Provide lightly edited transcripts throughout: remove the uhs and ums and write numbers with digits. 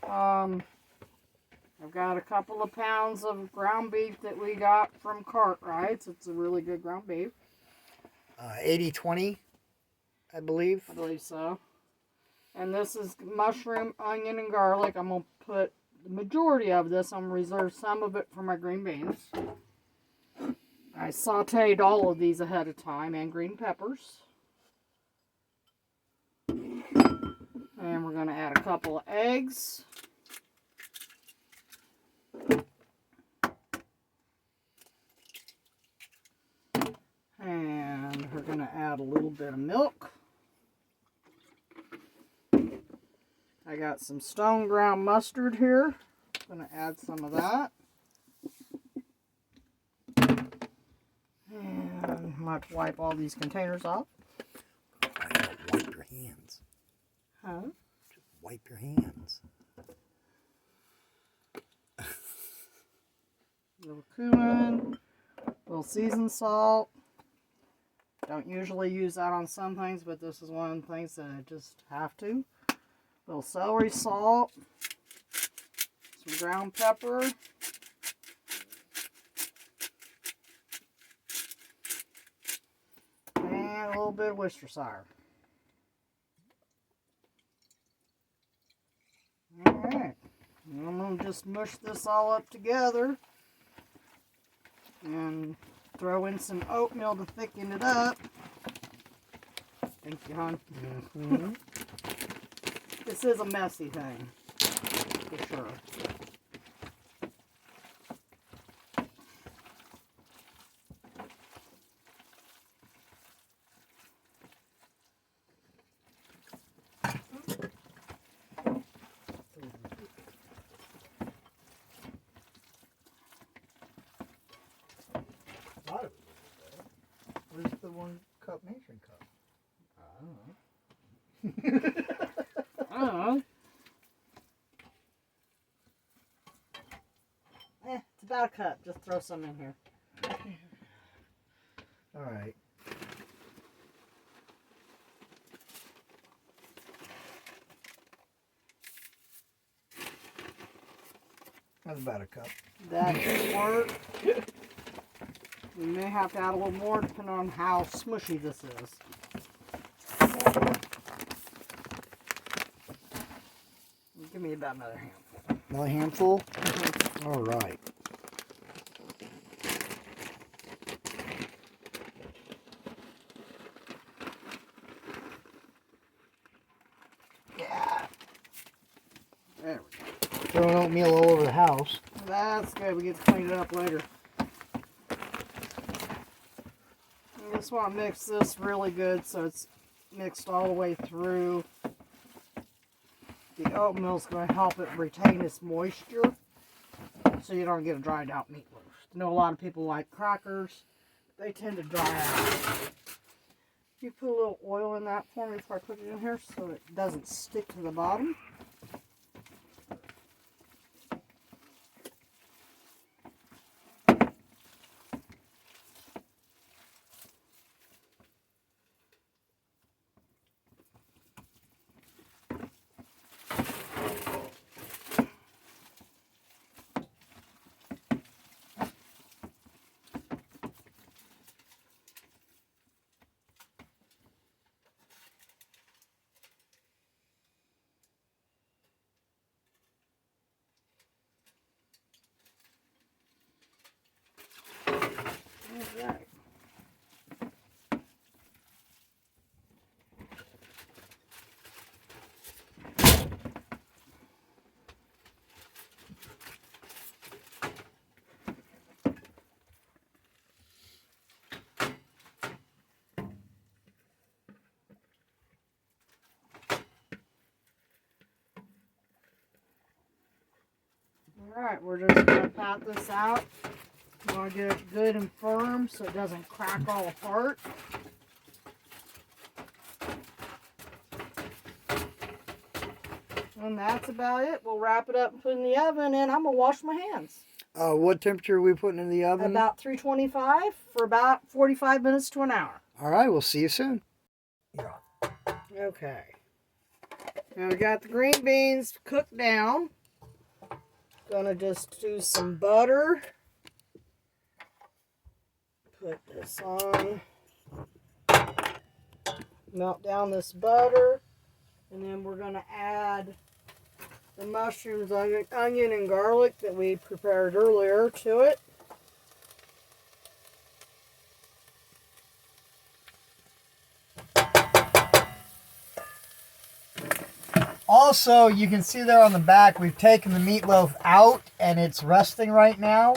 I've got a couple of pounds of ground beef that we got from Cartwright's. It's a really good ground beef. 80-20, I believe. I believe so. And this is mushroom, onion, and garlic. I'm going to put the majority of this. I'm going to reserve some of it for my green beans. I sauteed all of these ahead of time, and green peppers. And we're going to add a couple of eggs. And we're going to add a little bit of milk. I got some stone ground mustard here. I'm going to add some of that. And I might wipe all these containers off. Wipe your hands. Huh? Just wipe your hands. A little cumin, a little seasoned salt. Don't usually use that on some things, but this is one of the things that I just have to. A little celery salt, some ground pepper, and a little bit of Worcestershire. Alright, I'm going to just mush this all up together and throw in some oatmeal to thicken it up. Thank you, hon. Mm-hmm. This is a messy thing, for sure. Where's the 1 cup measuring cup? I don't know. It's about a cup. Just throw some in here. All right. That's about a cup. That should work. We may have to add a little more depending on how smushy this is. Give me about another handful. Another handful? All right. Yeah. There we go. Throwing oatmeal all over the house. That's good. We get to clean it up later. I just want to mix this really good so it's mixed all the way through. The oatmeal is going to help it retain its moisture so you don't get a dried out meatloaf. I know a lot of people like crackers. They tend to dry out. You put a little oil in that for me before I put it in here so it doesn't stick to the bottom. Alright. Alright, we're just going to pat this out. You want to get it good and firm so it doesn't crack all apart. And that's about it. We'll wrap it up and put it in the oven, and I'm going to wash my hands. What temperature are we putting in the oven? About 325 for about 45 minutes to an hour. All right, we'll see you soon. Okay. Now we got the green beans cooked down. Gonna just do some butter. Put this on. Melt down this butter. And then we're gonna add the mushrooms, onion, and garlic that we prepared earlier to it. Also, you can see there on the back, we've taken the meatloaf out and it's resting right now.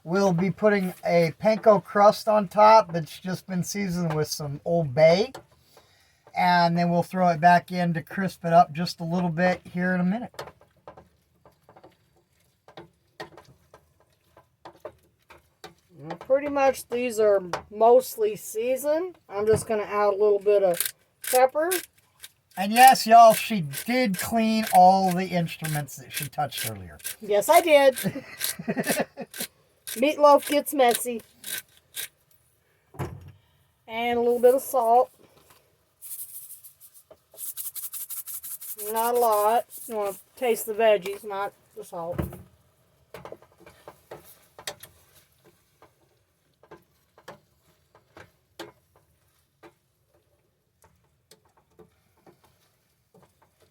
We'll be putting a panko crust on top that's just been seasoned with some Old Bay. And then we'll throw it back in to crisp it up just a little bit here in a minute. Pretty much these are mostly seasoned. I'm just going to add a little bit of pepper. And yes, y'all, she did clean all the instruments that she touched earlier. Yes, I did. Meatloaf gets messy. And a little bit of salt. Not a lot. You want to taste the veggies, not the salt.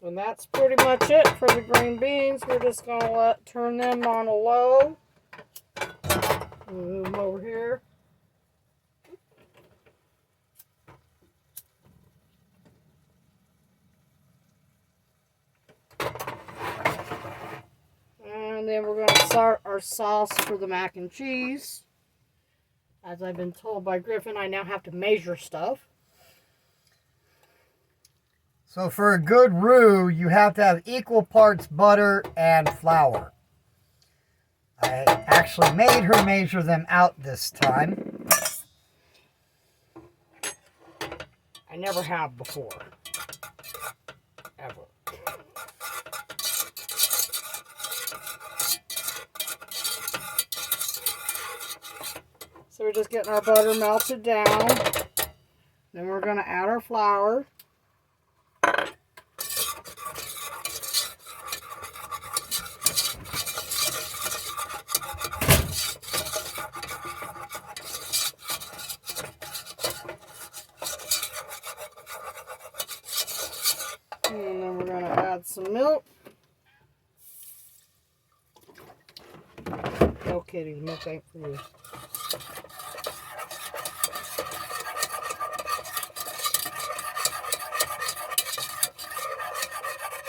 And that's pretty much it for the green beans. We're just going to turn them on a low. Move them over here. And then we're going to start our sauce for the mac and cheese. As I've been told by Griffin, I now have to measure stuff. So for a good roux, you have to have equal parts butter and flour. I actually made her measure them out this time. I never have before. Ever. So we're just getting our butter melted down. Then we're going to add our flour. And then we're going to add some milk. No kidding, milk ain't for you.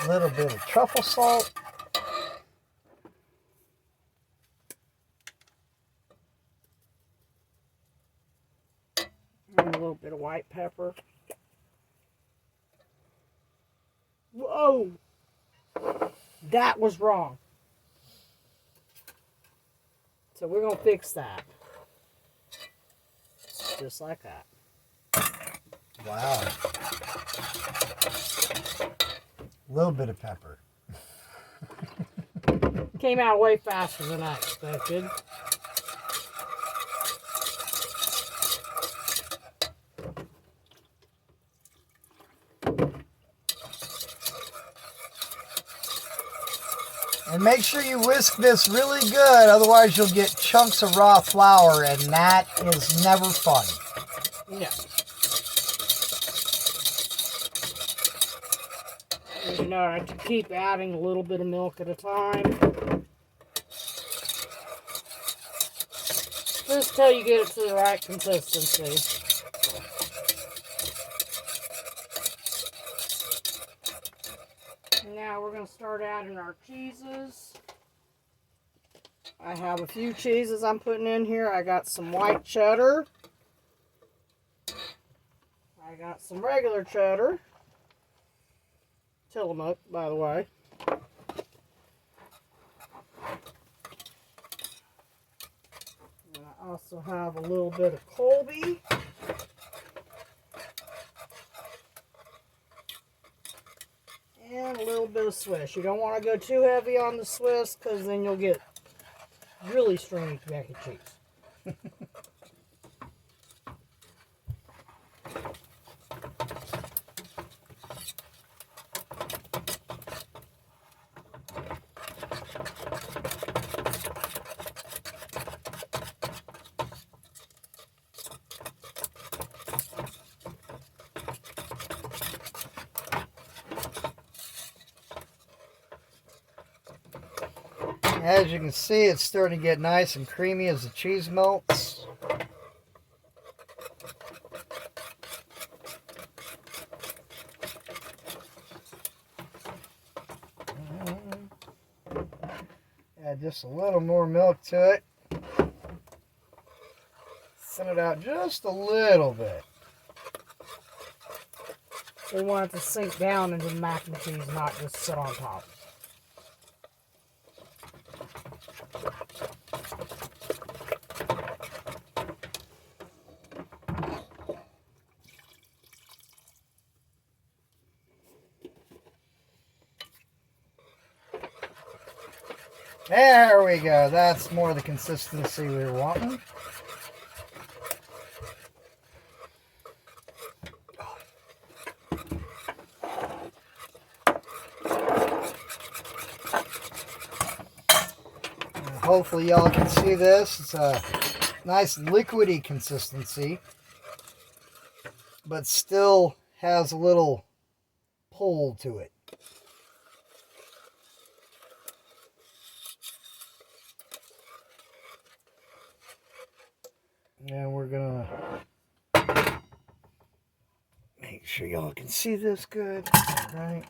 A little bit of truffle salt. And a little bit of white pepper. Whoa! That was wrong. So we're going to fix that. Just like that. Wow. A little bit of pepper. Came out way faster than I expected. And make sure you whisk this really good, otherwise you'll get chunks of raw flour, and that is never fun. Yeah. You know, I have to keep adding a little bit of milk at a time. Just till you get it to the right consistency. Now we're going to start adding our cheeses. I have a few cheeses I'm putting in here. I got some white cheddar. I got some regular cheddar. Tillamook, by the way. And I also have a little bit of Colby. And a little bit of Swiss. You don't want to go too heavy on the Swiss because then you'll get really stringy mac and cheese. As you can see, it's starting to get nice and creamy as the cheese melts. Add just a little more milk to it. Thin it out just a little bit. We want it to sink down into the mac and cheese, not just sit on top. There we go. That's more the consistency we were wanting. Hopefully y'all can see this. It's a nice liquidy consistency, but still has a little pull to it. And we're gonna make sure y'all can see this good. All right.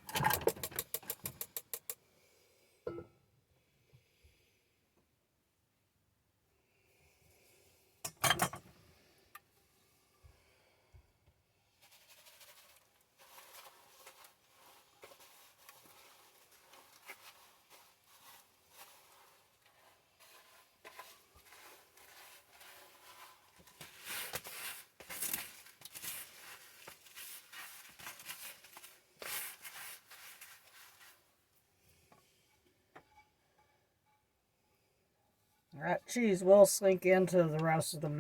That cheese will sink into the rest of the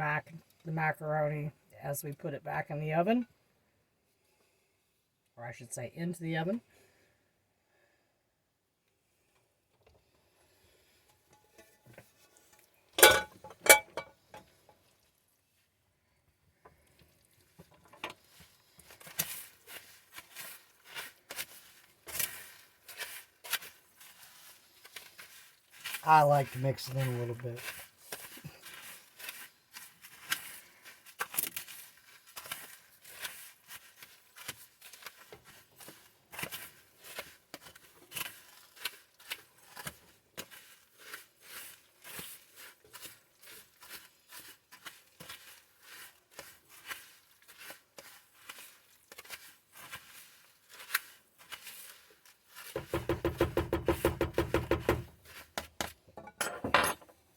macaroni as we put it back in the oven. Or I should say into the oven. I like to mix it in a little bit.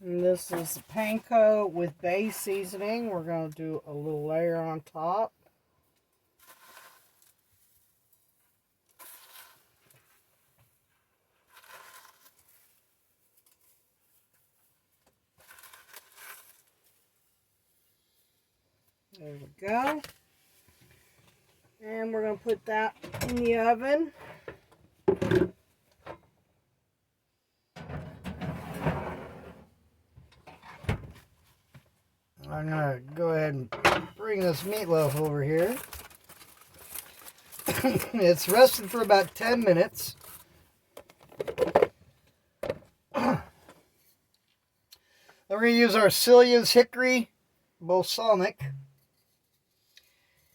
And this is panko with bay seasoning. We're going to do a little layer on top. There we go. And we're going to put that in the oven. I'm going to go ahead and bring this meatloaf over here. It's rested for about 10 minutes. Then we're going to use our Celia's Hickory balsamic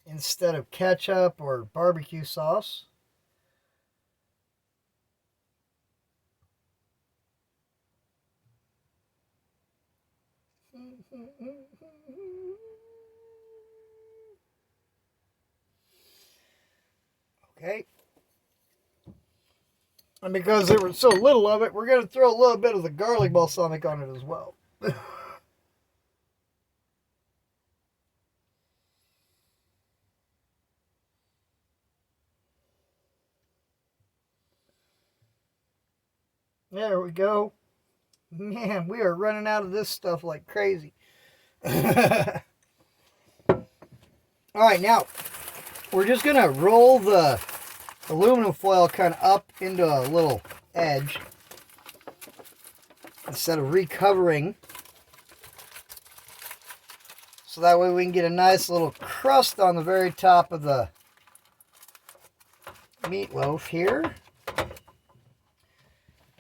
instead of ketchup or barbecue sauce. Okay. And because there was so little of it, we're going to throw a little bit of the garlic balsamic on it as well. There we go. Man, we are running out of this stuff like crazy. Alright, now we're just going to roll the aluminum foil kind of up into a little edge instead of recovering. So that way we can get a nice little crust on the very top of the meatloaf here.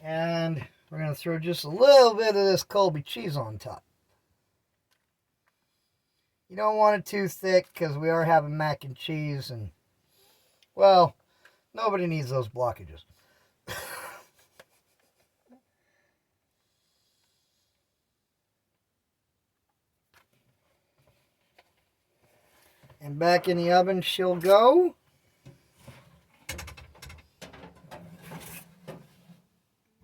And we're going to throw just a little bit of this Colby cheese on top. You don't want it too thick because we are having mac and cheese, and, well, nobody needs those blockages. And back in the oven she'll go.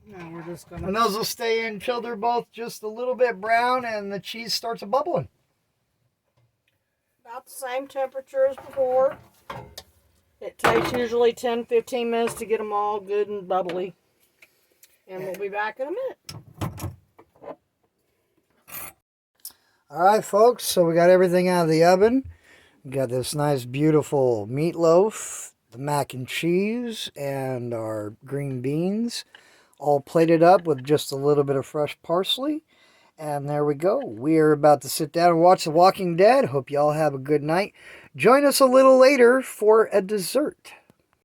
Now we're just gonna. And those will stay in until they're both just a little bit brown and the cheese starts bubbling. About the same temperature as before. It takes usually 10-15 minutes to get them all good and bubbly. And we'll be back in a minute. All right, folks, so we got everything out of the oven. We got this nice, beautiful meatloaf, the mac and cheese, and our green beans, all plated up with just a little bit of fresh parsley. And there we go. We are about to sit down and watch The Walking Dead. Hope y'all have a good night. Join us a little later for a dessert.